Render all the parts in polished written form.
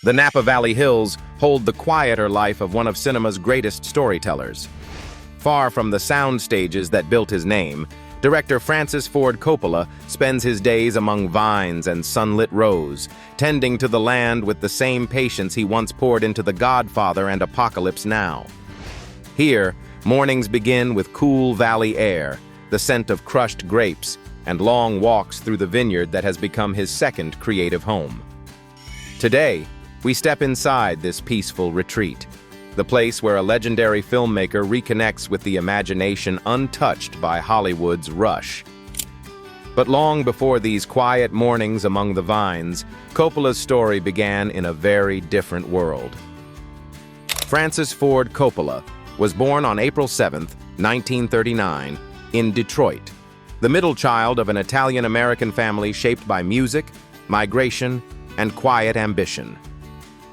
The Napa Valley hills hold the quieter life of one of cinema's greatest storytellers. Far from the sound stages that built his name, director Francis Ford Coppola spends his days among vines and sunlit rows, tending to the land with the same patience he once poured into The Godfather and Apocalypse Now. Here, mornings begin with cool valley air, the scent of crushed grapes, and long walks through the vineyard that has become his second creative home. Today, we step inside this peaceful retreat, the place where a legendary filmmaker reconnects with the imagination untouched by Hollywood's rush. But long before these quiet mornings among the vines, Coppola's story began in a very different world. Francis Ford Coppola was born on April 7, 1939, in Detroit, the middle child of an Italian-American family shaped by music, migration, and quiet ambition.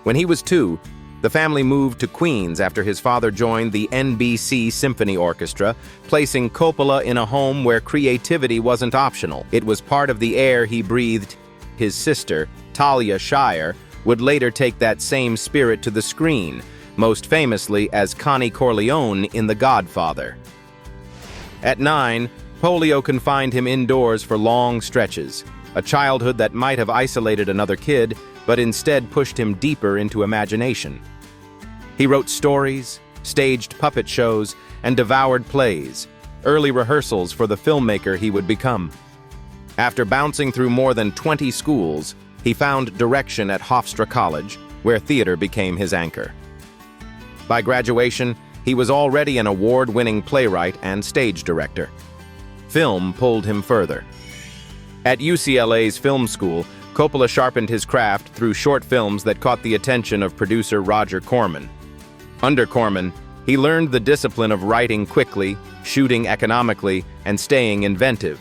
When he was 2, the family moved to Queens after his father joined the NBC Symphony Orchestra, placing Coppola in a home where creativity wasn't optional. It was part of the air he breathed. His sister, Talia Shire, would later take that same spirit to the screen, most famously as Connie Corleone in The Godfather. At 9, polio confined him indoors for long stretches, a childhood that might have isolated another kid, but instead pushed him deeper into imagination. He wrote stories, staged puppet shows, and devoured plays, early rehearsals for the filmmaker he would become. After bouncing through more than 20 schools, he found direction at Hofstra College, where theater became his anchor. By graduation, he was already an award-winning playwright and stage director. Film pulled him further. At UCLA's film school, Coppola sharpened his craft through short films that caught the attention of producer Roger Corman. Under Corman, he learned the discipline of writing quickly, shooting economically, and staying inventive,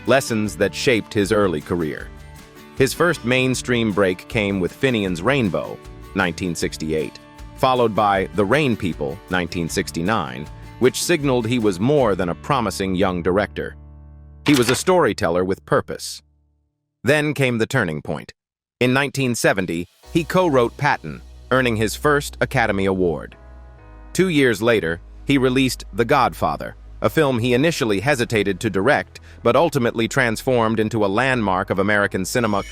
lessons that shaped his early career. His first mainstream break came with Finian's Rainbow, 1968, followed by The Rain People, 1969, which signaled he was more than a promising young director. He was a storyteller with purpose. Then came the turning point. In 1970, he co-wrote Patton, earning his first Academy Award. 2 years later, he released The Godfather, a film he initially hesitated to direct, but ultimately transformed into a landmark of American cinema.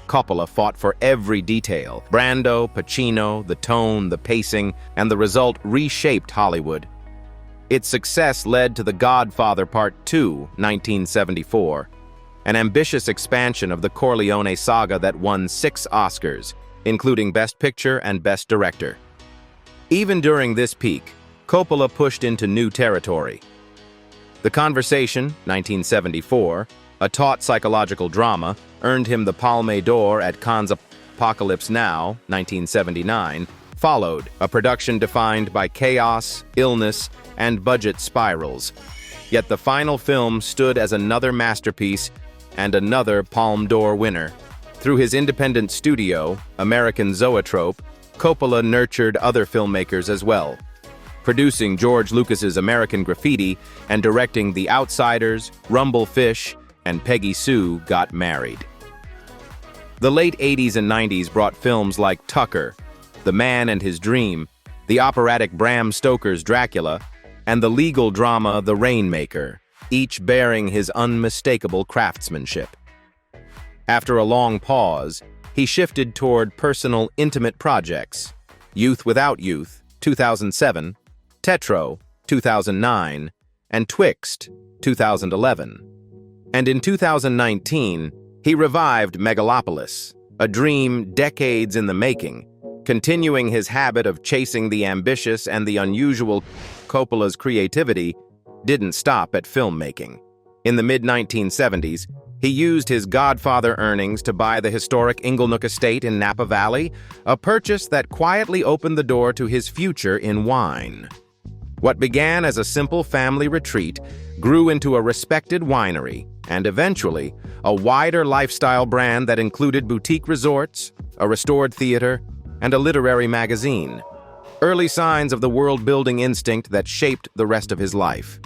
Coppola fought for every detail: Brando, Pacino, the tone, the pacing, and the result reshaped Hollywood. Its success led to The Godfather Part 2, 1974, an ambitious expansion of the Corleone saga that won 6 Oscars, including Best Picture and Best Director. Even during this peak, Coppola pushed into new territory. The Conversation, 1974, a taut psychological drama, earned him the Palme d'Or at Cannes. Apocalypse Now, 1979, followed, a production defined by chaos, illness, and budget spirals. Yet the final film stood as another masterpiece and another Palme d'Or winner. Through his independent studio, American Zoetrope, Coppola nurtured other filmmakers as well, producing George Lucas's American Graffiti and directing The Outsiders, Rumble Fish, and Peggy Sue Got Married. The late 80s and 90s brought films like Tucker, The Man and His Dream, the operatic Bram Stoker's Dracula, and the legal drama The Rainmaker, each bearing his unmistakable craftsmanship. After a long pause, he shifted toward personal, intimate projects: Youth Without Youth, 2007, Tetro, 2009, and Twixt, 2011. And in 2019, he revived Megalopolis, a dream decades in the making, continuing his habit of chasing the ambitious and the unusual. Coppola's creativity didn't stop at filmmaking. In the mid-1970s, he used his Godfather earnings to buy the historic Inglenook estate in Napa Valley, a purchase that quietly opened the door to his future in wine. What began as a simple family retreat grew into a respected winery, and eventually, a wider lifestyle brand that included boutique resorts, a restored theater, and a literary magazine. Early signs of the world-building instinct that shaped the rest of his life.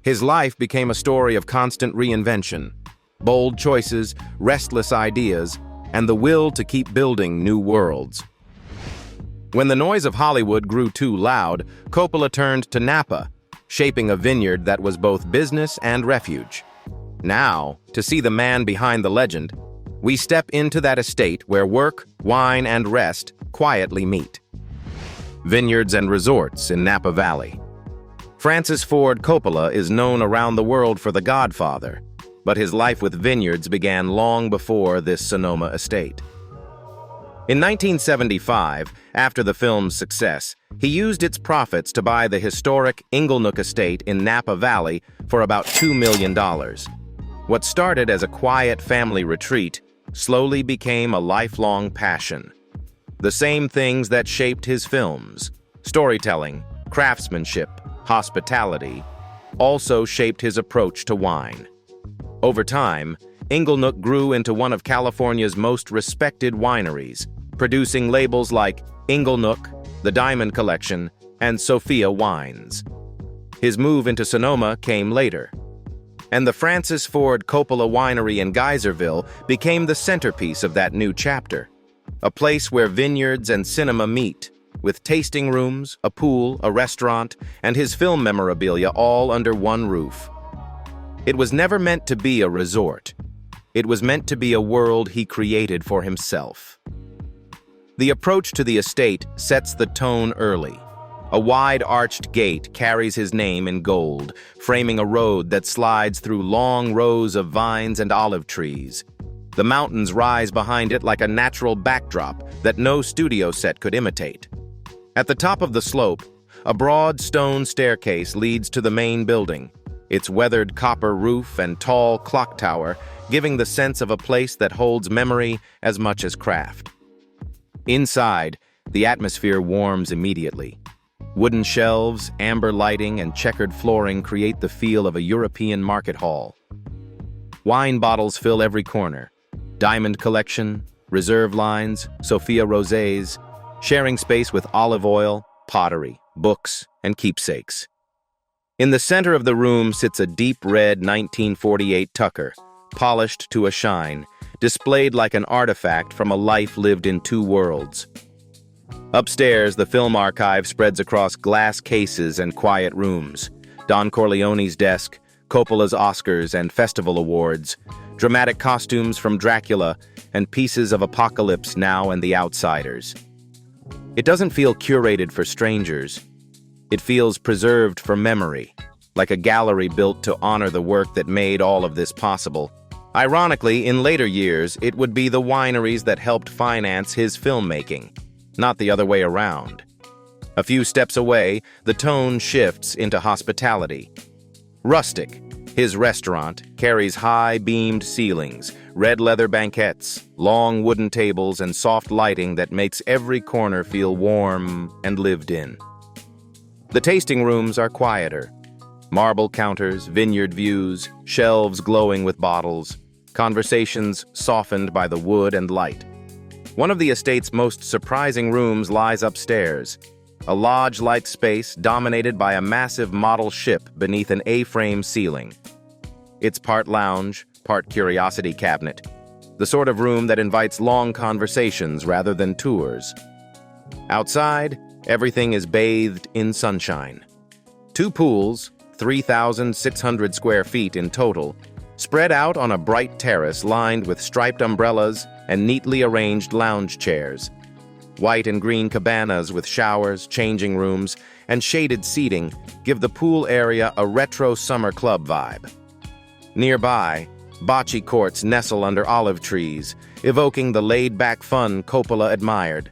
His life became a story of constant reinvention, bold choices, restless ideas, and the will to keep building new worlds. When the noise of Hollywood grew too loud, Coppola turned to Napa, shaping a vineyard that was both business and refuge. Now, to see the man behind the legend, we step into that estate where work, wine, and rest quietly meet. Vineyards and resorts in Napa Valley. Francis Ford Coppola is known around the world for The Godfather, but his life with vineyards began long before this Sonoma estate. In 1975, after the film's success, he used its profits to buy the historic Inglenook estate in Napa Valley for about $2 million. What started as a quiet family retreat slowly became a lifelong passion. The same things that shaped his films, storytelling, craftsmanship, hospitality, also shaped his approach to wine. Over time, Inglenook grew into one of California's most respected wineries, producing labels like Inglenook, the Diamond Collection, and Sophia Wines. His move into Sonoma came later, and the Francis Ford Coppola Winery in Geyserville became the centerpiece of that new chapter, a place where vineyards and cinema meet, with tasting rooms, a pool, a restaurant, and his film memorabilia all under one roof. It was never meant to be a resort. It was meant to be a world he created for himself. The approach to the estate sets the tone early. A wide-arched gate carries his name in gold, framing a road that slides through long rows of vines and olive trees. The mountains rise behind it like a natural backdrop that no studio set could imitate. At the top of the slope, a broad stone staircase leads to the main building, its weathered copper roof and tall clock tower giving the sense of a place that holds memory as much as craft. Inside, the atmosphere warms immediately. Wooden shelves, amber lighting, and checkered flooring create the feel of a European market hall. Wine bottles fill every corner. Diamond Collection, Reserve lines, Sophia Rosés, sharing space with olive oil, pottery, books, and keepsakes. In the center of the room sits a deep red 1948 Tucker, polished to a shine, displayed like an artifact from a life lived in two worlds. Upstairs, the film archive spreads across glass cases and quiet rooms. Don Corleone's desk, Coppola's Oscars and festival awards, dramatic costumes from Dracula, and pieces of Apocalypse Now and The Outsiders. It doesn't feel curated for strangers. It feels preserved for memory, like a gallery built to honor the work that made all of this possible. Ironically, in later years, it would be the wineries that helped finance his filmmaking, not the other way around. A few steps away, the tone shifts into hospitality. Rustic, his restaurant, carries high-beamed ceilings, red leather banquettes, long wooden tables, and soft lighting that makes every corner feel warm and lived in. The tasting rooms are quieter. Marble counters, vineyard views, shelves glowing with bottles, conversations softened by the wood and light. One of the estate's most surprising rooms lies upstairs, a lodge-like space dominated by a massive model ship beneath an A-frame ceiling. It's part lounge, part curiosity cabinet, the sort of room that invites long conversations rather than tours. Outside, everything is bathed in sunshine. Two pools, 3,600 square feet in total, spread out on a bright terrace lined with striped umbrellas and neatly arranged lounge chairs. White and green cabanas with showers, changing rooms, and shaded seating give the pool area a retro summer club vibe. Nearby, bocce courts nestle under olive trees, evoking the laid-back fun Coppola admired.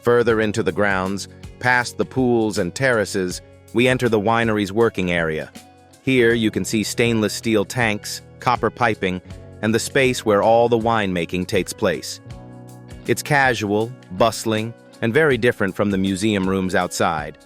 Further into the grounds, past the pools and terraces, we enter the winery's working area. Here you can see stainless steel tanks, copper piping, and the space where all the winemaking takes place. It's casual, bustling, and very different from the museum rooms outside.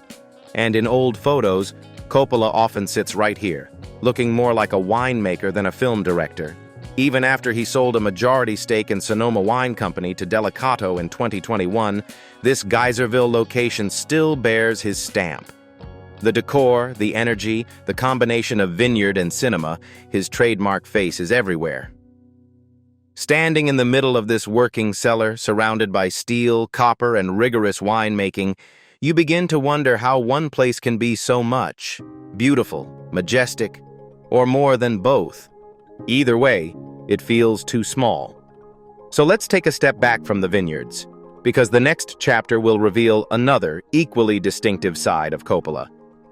And in old photos, Coppola often sits right here, looking more like a winemaker than a film director. Even after he sold a majority stake in Sonoma Wine Company to Delicato in 2021, this Geyserville location still bears his stamp. The decor, the energy, the combination of vineyard and cinema, his trademark face is everywhere. Standing in the middle of this working cellar, surrounded by steel, copper, and rigorous winemaking, you begin to wonder how one place can be so much beautiful, majestic, or more than both. Either way, it feels too small. So let's take a step back from the vineyards, because the next chapter will reveal another, equally distinctive side of Coppola: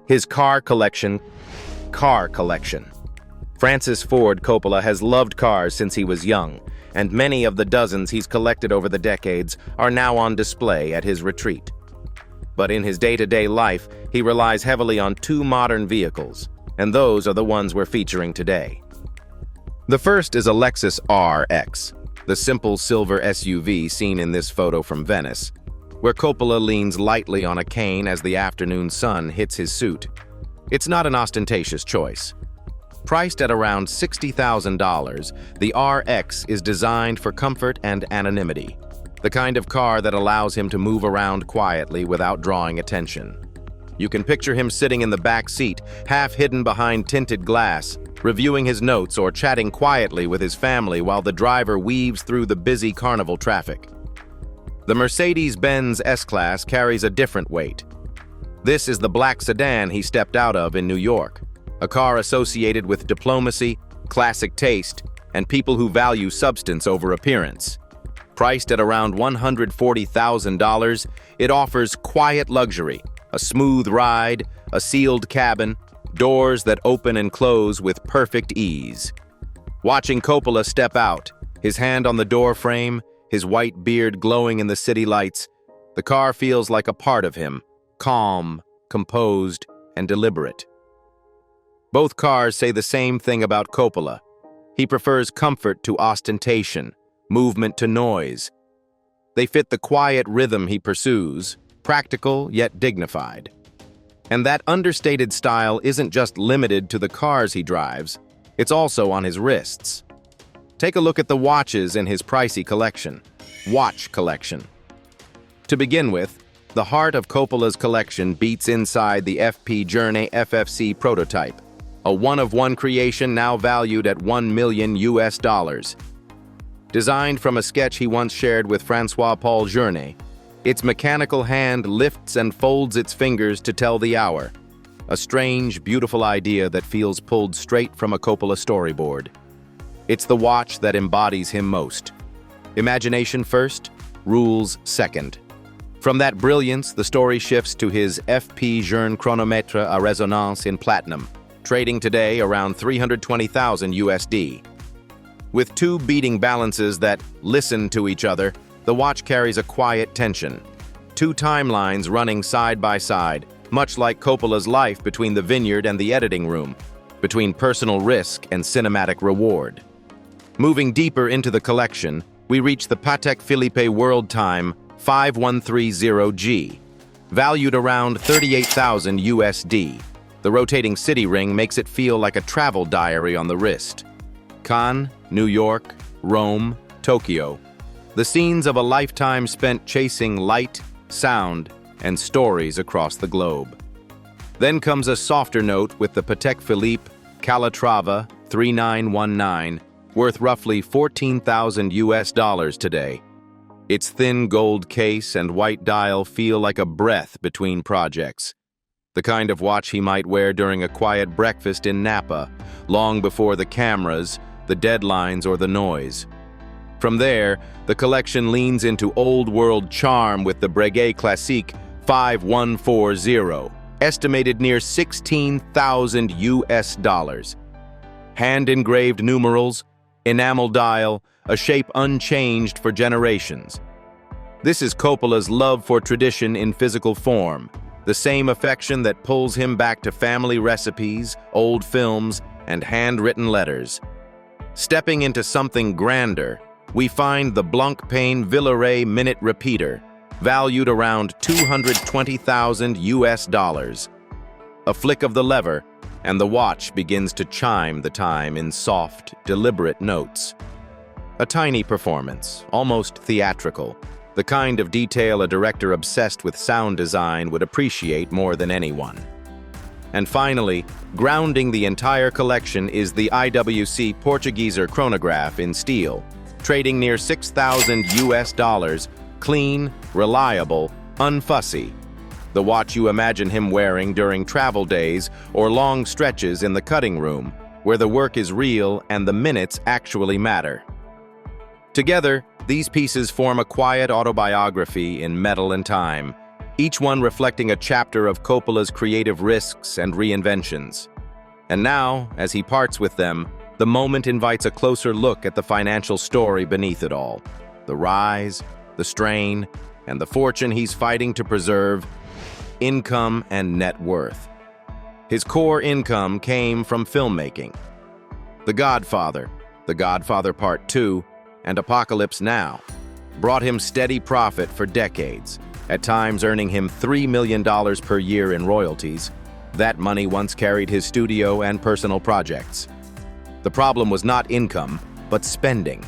his car collection. Francis Ford Coppola has loved cars since he was young, and many of the dozens he's collected over the decades are now on display at his retreat. But in his day-to-day life, he relies heavily on two modern vehicles, and those are the ones we're featuring today. The first is a Lexus RX, the simple silver SUV seen in this photo from Venice, where Coppola leans lightly on a cane as the afternoon sun hits his suit. It's not an ostentatious choice. Priced at around $60,000, the RX is designed for comfort and anonymity, the kind of car that allows him to move around quietly without drawing attention. You can picture him sitting in the back seat, half hidden behind tinted glass, reviewing his notes or chatting quietly with his family while the driver weaves through the busy carnival traffic. The Mercedes-Benz S-Class carries a different weight. This is the black sedan he stepped out of in New York, a car associated with diplomacy, classic taste, and people who value substance over appearance. Priced at around $140,000, it offers quiet luxury, a smooth ride, a sealed cabin, doors that open and close with perfect ease. Watching Coppola step out, his hand on the door frame, his white beard glowing in the city lights, the car feels like a part of him, calm, composed, and deliberate. Both cars say the same thing about Coppola. He prefers comfort to ostentation, movement to noise. They fit the quiet rhythm he pursues, practical yet dignified. And that understated style isn't just limited to the cars he drives, it's also on his wrists. Take a look at the watches in his pricey collection. Watch collection. To begin with, the heart of Coppola's collection beats inside the FP Journey FFC prototype, a one-of-one creation now valued at $1 million. Designed from a sketch he once shared with François-Paul Journet, its mechanical hand lifts and folds its fingers to tell the hour, a strange, beautiful idea that feels pulled straight from a Coppola storyboard. It's the watch that embodies him most. Imagination first, rules second. From that brilliance, the story shifts to his FP Journe chronomètre à résonance in platinum, trading today around $320,000. With two beating balances that listen to each other, the watch carries a quiet tension. Two timelines running side by side, much like Coppola's life between the vineyard and the editing room, between personal risk and cinematic reward. Moving deeper into the collection, we reach the Patek Philippe World Time 5130G, valued around $38,000. The rotating city ring makes it feel like a travel diary on the wrist. Cannes, New York, Rome, Tokyo. The scenes of a lifetime spent chasing light, sound, and stories across the globe. Then comes a softer note with the Patek Philippe Calatrava 3919, worth roughly $14,000 today. Its thin gold case and white dial feel like a breath between projects. The kind of watch he might wear during a quiet breakfast in Napa, long before the cameras, the deadlines, or the noise. From there, the collection leans into old-world charm with the Breguet Classique 5140, estimated near $16,000. Hand-engraved numerals, enamel dial, a shape unchanged for generations. This is Coppola's love for tradition in physical form, the same affection that pulls him back to family recipes, old films, and handwritten letters. Stepping into something grander, we find the Blancpain Villeray Minute Repeater, valued around $220,000. A flick of the lever, and the watch begins to chime the time in soft, deliberate notes. A tiny performance, almost theatrical, the kind of detail a director obsessed with sound design would appreciate more than anyone. And finally, grounding the entire collection is the IWC Portugueser chronograph in steel, trading near 6,000 US dollars, clean, reliable, unfussy. The watch you imagine him wearing during travel days or long stretches in the cutting room, where the work is real and the minutes actually matter. Together, these pieces form a quiet autobiography in metal and time, each one reflecting a chapter of Coppola's creative risks and reinventions. And now, as he parts with them, the moment invites a closer look at the financial story beneath it all. The rise, the strain, and the fortune he's fighting to preserve, income and net worth. His core income came from filmmaking. The Godfather Part 2, and Apocalypse Now brought him steady profit for decades, at times earning him $3 million per year in royalties. That money once carried his studio and personal projects. The problem was not income, but spending.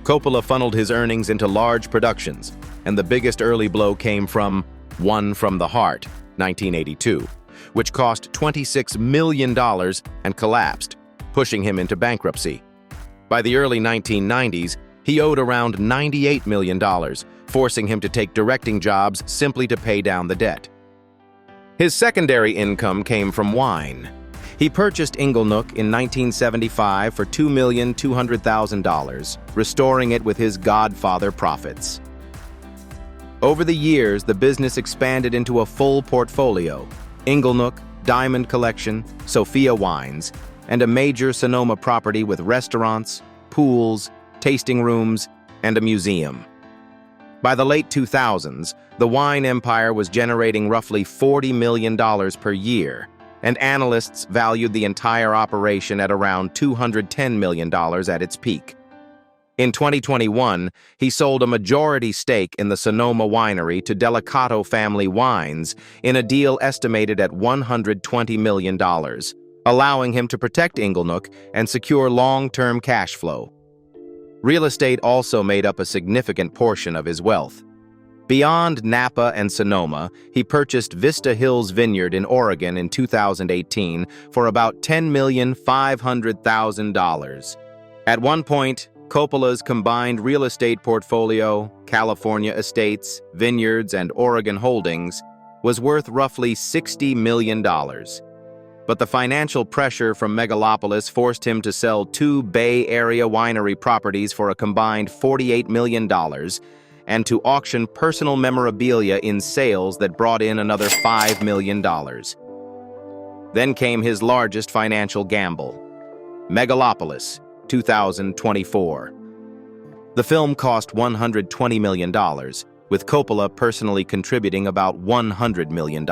Coppola funneled his earnings into large productions, and the biggest early blow came from One from the Heart, 1982, which cost $26 million and collapsed, pushing him into bankruptcy. By the early 1990s, he owed around $98 million, forcing him to take directing jobs simply to pay down the debt. His secondary income came from wine. He purchased Inglenook in 1975 for $2,200,000, restoring it with his Godfather profits. Over the years, the business expanded into a full portfolio: Inglenook, Diamond Collection, Sophia Wines, and a major Sonoma property with restaurants, pools, tasting rooms, and a museum. By the late 2000s, the wine empire was generating roughly $40 million per year, and analysts valued the entire operation at around $210 million at its peak. In 2021, he sold a majority stake in the Sonoma winery to Delicato Family Wines in a deal estimated at $120 million, allowing him to protect Inglenook and secure long-term cash flow. Real estate also made up a significant portion of his wealth. Beyond Napa and Sonoma, he purchased Vista Hills Vineyard in Oregon in 2018 for about $10,500,000. At one point, Coppola's combined real estate portfolio, California estates, vineyards, and Oregon holdings, was worth roughly $60 million. But the financial pressure from megalopolis forced him to sell 2 Bay Area winery properties for a combined $48 million and to auction personal memorabilia in sales that brought in another $5 million. Then came his largest financial gamble, Megalopolis, 2024. The film cost $120 million, with Coppola personally contributing about $100 million.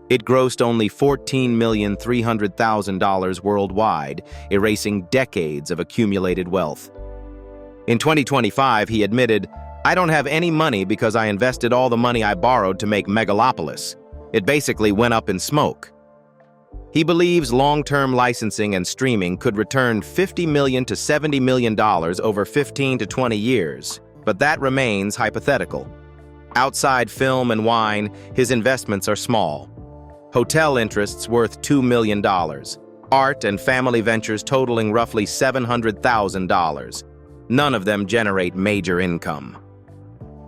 It grossed only $14,300,000 worldwide, erasing decades of accumulated wealth. In 2025, he admitted, "I don't have any money because I invested all the money I borrowed to make Megalopolis. It basically went up in smoke." He believes long-term licensing and streaming could return $50 million to $70 million over 15 to 20 years, but that remains hypothetical. Outside film and wine, his investments are small. Hotel interests worth $2 million, art and family ventures totaling roughly $700,000. None of them generate major income.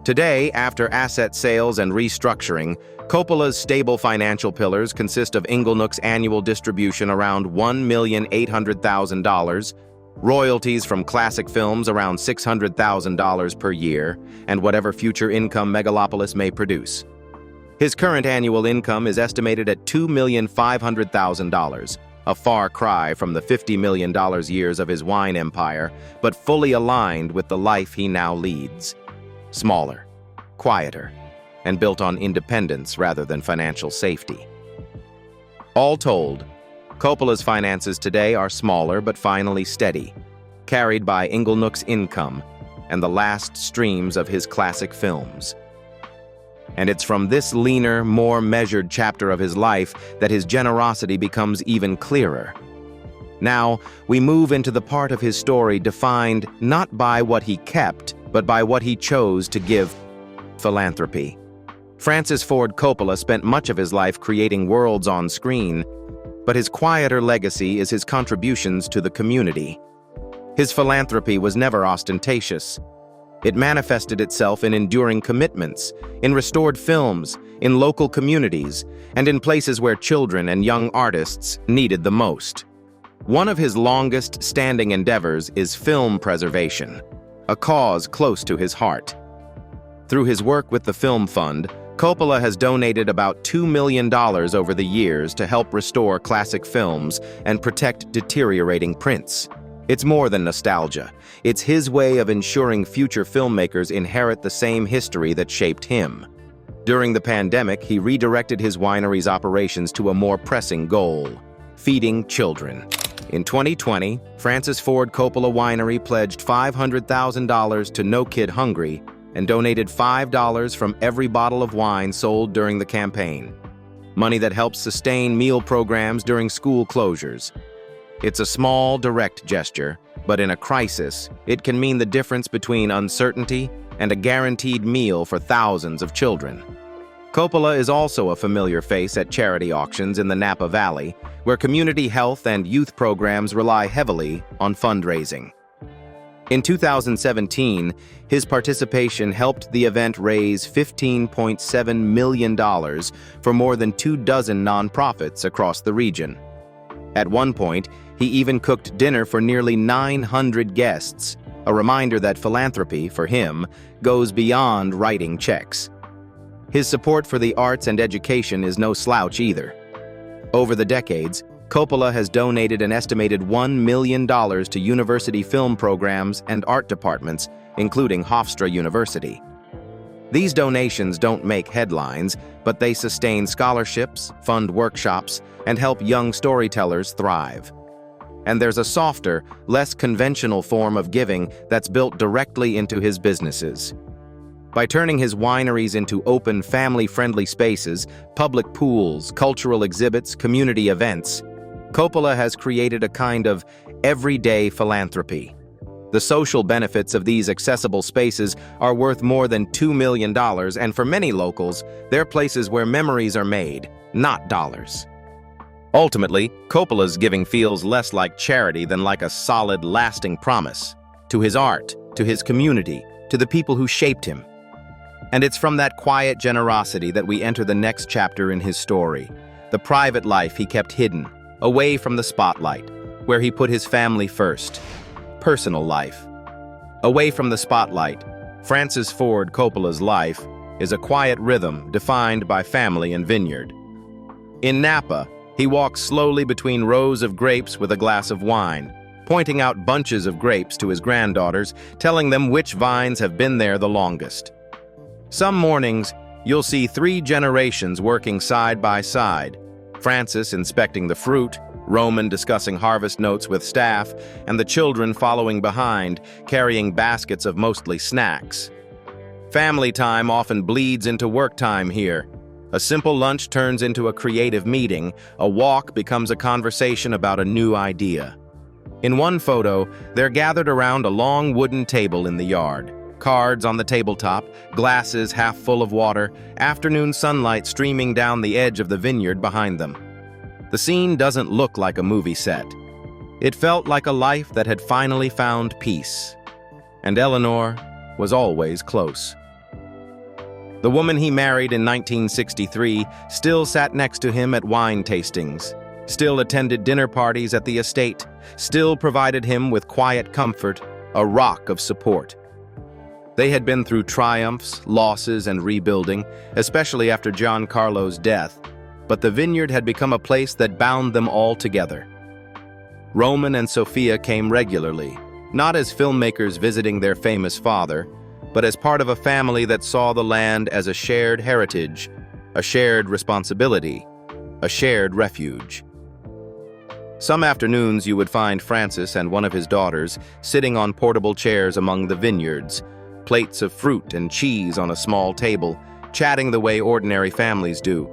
Today, after asset sales and restructuring, Coppola's stable financial pillars consist of Inglenook's annual distribution around $1,800,000, royalties from classic films around $600,000 per year, and whatever future income Megalopolis may produce. His current annual income is estimated at $2,500,000, a far cry from the $50 million years of his wine empire, but fully aligned with the life he now leads. Smaller, quieter, and built on independence rather than financial safety. All told, Coppola's finances today are smaller but finally steady, carried by Inglenook's income and the last streams of his classic films. And it's from this leaner, more measured chapter of his life that his generosity becomes even clearer. Now, we move into the part of his story defined not by what he kept, but by what he chose to give: philanthropy. Francis Ford Coppola spent much of his life creating worlds on screen, but his quieter legacy is his contributions to the community. His philanthropy was never ostentatious. It manifested itself in enduring commitments, in restored films, in local communities, and in places where children and young artists needed the most. One of his longest-standing endeavors is film preservation, a cause close to his heart. Through his work with the Film Fund, Coppola has donated about $2 million over the years to help restore classic films and protect deteriorating prints. It's more than nostalgia. It's his way of ensuring future filmmakers inherit the same history that shaped him. During the pandemic, he redirected his winery's operations to a more pressing goal: feeding children. In 2020, Francis Ford Coppola Winery pledged $500,000 to No Kid Hungry and donated $5 from every bottle of wine sold during the campaign. Money that helps sustain meal programs during school closures. It's a small, direct gesture, but in a crisis, it can mean the difference between uncertainty and a guaranteed meal for thousands of children. Coppola is also a familiar face at charity auctions in the Napa Valley, where community health and youth programs rely heavily on fundraising. In 2017, his participation helped the event raise $15.7 million for more than 24 nonprofits across the region. At one point, he even cooked dinner for nearly 900 guests, a reminder that philanthropy, for him, goes beyond writing checks. His support for the arts and education is no slouch either. Over the decades, Coppola has donated an estimated $1 million to university film programs and art departments, including Hofstra University. These donations don't make headlines, but they sustain scholarships, fund workshops, and help young storytellers thrive. And there's a softer, less conventional form of giving that's built directly into his businesses. By turning his wineries into open, family-friendly spaces, public pools, cultural exhibits, community events, Coppola has created a kind of everyday philanthropy. The social benefits of these accessible spaces are worth more than $2 million, and for many locals, they're places where memories are made, not dollars. Ultimately, Coppola's giving feels less like charity than like a solid, lasting promise to his art, to his community, to the people who shaped him. And it's from that quiet generosity that we enter the next chapter in his story, the private life he kept hidden, away from the spotlight, where he put his family first, personal life. Away from the spotlight, Francis Ford Coppola's life is a quiet rhythm defined by family and vineyard. In Napa, he walks slowly between rows of grapes with a glass of wine, pointing out bunches of grapes to his granddaughters, telling them which vines have been there the longest. Some mornings, you'll see 3 generations working side by side, Francis inspecting the fruit, Roman discussing harvest notes with staff, and the children following behind, carrying baskets of mostly snacks. Family time often bleeds into work time here. A simple lunch turns into a creative meeting, a walk becomes a conversation about a new idea. In one photo, they're gathered around a long wooden table in the yard. Cards on the tabletop, glasses half full of water, afternoon sunlight streaming down the edge of the vineyard behind them. The scene doesn't look like a movie set. It felt like a life that had finally found peace. And Eleanor was always close. The woman he married in 1963 still sat next to him at wine tastings, still attended dinner parties at the estate, still provided him with quiet comfort, a rock of support. They had been through triumphs, losses, and rebuilding, especially after John Carlo's death, but the vineyard had become a place that bound them all together. Roman and Sophia came regularly, not as filmmakers visiting their famous father, but as part of a family that saw the land as a shared heritage, a shared responsibility, a shared refuge. Some afternoons you would find Francis and one of his daughters sitting on portable chairs among the vineyards, plates of fruit and cheese on a small table, chatting the way ordinary families do,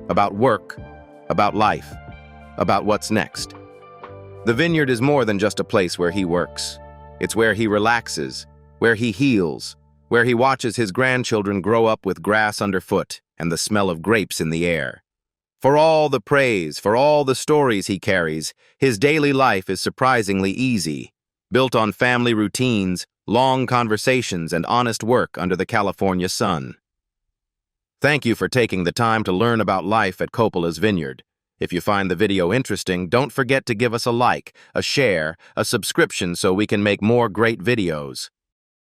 about work, about life, about what's next. The vineyard is more than just a place where he works. It's where he relaxes, where he heals, where he watches his grandchildren grow up with grass underfoot and the smell of grapes in the air. For all the praise, for all the stories he carries, his daily life is surprisingly easy. built on family routines, long conversations, and honest work under the California sun. Thank you for taking the time to learn about life at Coppola's Vineyard. If you find the video interesting, don't forget to give us a like, a share, a subscription so we can make more great videos.